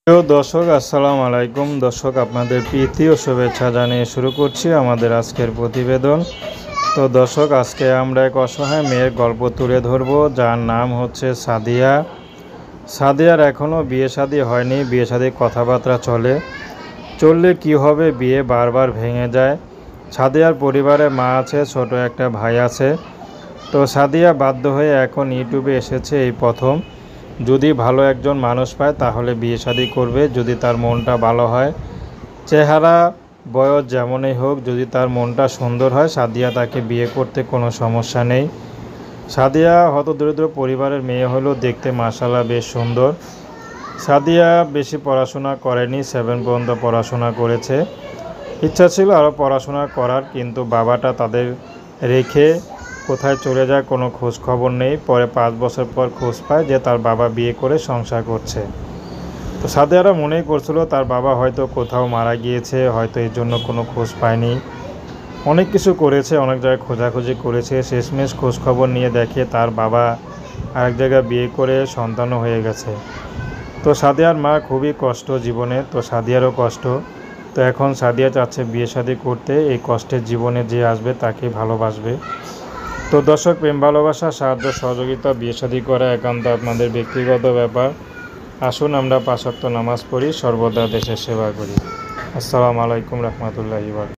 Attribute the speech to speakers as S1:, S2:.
S1: প্রিয় দর্শক, আসসালামু আলাইকুম। দর্শক, আপনাদের প্রীতি ও শুভেচ্ছা জানিয়ে শুরু করছি আমাদের আজকের প্রতিবেদন। তো দর্শক, আজকে আমরা এক অসহায় মেয়ের গল্প তুলে ধরব, যার নাম হচ্ছে সাদিয়া। সাদিয়ার এখনও বিয়ে শাদী হয়নি, বিয়ে শাদীর কথাবার্তা চললে কি হবে, বিয়ে বারবার ভেঙে যায়। সাদিয়ার পরিবারে মা আছে, ছোট একটা ভাই আছে। তো সাদিয়া বাধ্য হয়ে এখন ইউটিউবে এসেছে এই প্রথম। যদি ভালো একজন মানুষ পায় তাহলে বিয়ে শাদী করবে, যদি তার মনটা ভালো হয়। চেহারা বয়স যেমনই হোক, যদি তার মনটা সুন্দর হয়, সাদিয়া তাকে বিয়ে করতে কোনো সমস্যা নেই। সাদিয়া হতদরিদ্র পরিবারের মেয়ে হলেও দেখতে মাশাআল্লাহ বেশ সুন্দর। সাদিয়া বেশি পড়াশোনা করেনি, 7 পর্যন্ত পড়াশোনা করেছে। ইচ্ছা ছিল আরও পড়াশোনা করার, কিন্তু বাবাটা তাদের রেখে কোথায় চলে যায় কোনো খোঁজ খবর নেই। পরে 5 বছর পর খোঁজ পায় যে তার বাবা বিয়ে করে সংসার করছে। তো সাদিয়ারা মনেই করছিল তার বাবা হয়তো কোথাও মারা গিয়েছে, হয়তো এর জন্য কোনো খোঁজ পায়নি। অনেক কিছু করেছে, অনেক জায়গায় খোঁজাখুঁজি করেছে, শেষমেশ খোঁজ খবর নিয়ে দেখে তার বাবা আরেক জায়গায় বিয়ে করে সন্তানও হয়ে গেছে। তো সাদিয়ার মা খুবই কষ্ট জীবনে, তো সাদিয়ারও কষ্ট। তো এখন সাদিয়া চাচ্ছে বিয়ে শাদী করতে, এই কষ্টের জীবনে যে আসবে তাকে ভালোবাসবে। তো দর্শক, প্রেম ভালোবাসা, সাহায্য সহযোগিতা, বিয়ে শাদী করা একান্ত আপনাদের ব্যক্তিগত ব্যাপার। আসুন আমরা 5 ওয়াক্ত নামাজ পড়ি, সর্বদা দেশের সেবা করি। আসসালামু আলাইকুম রহমতুল্লাহি ওয়া বারাকাতুহু।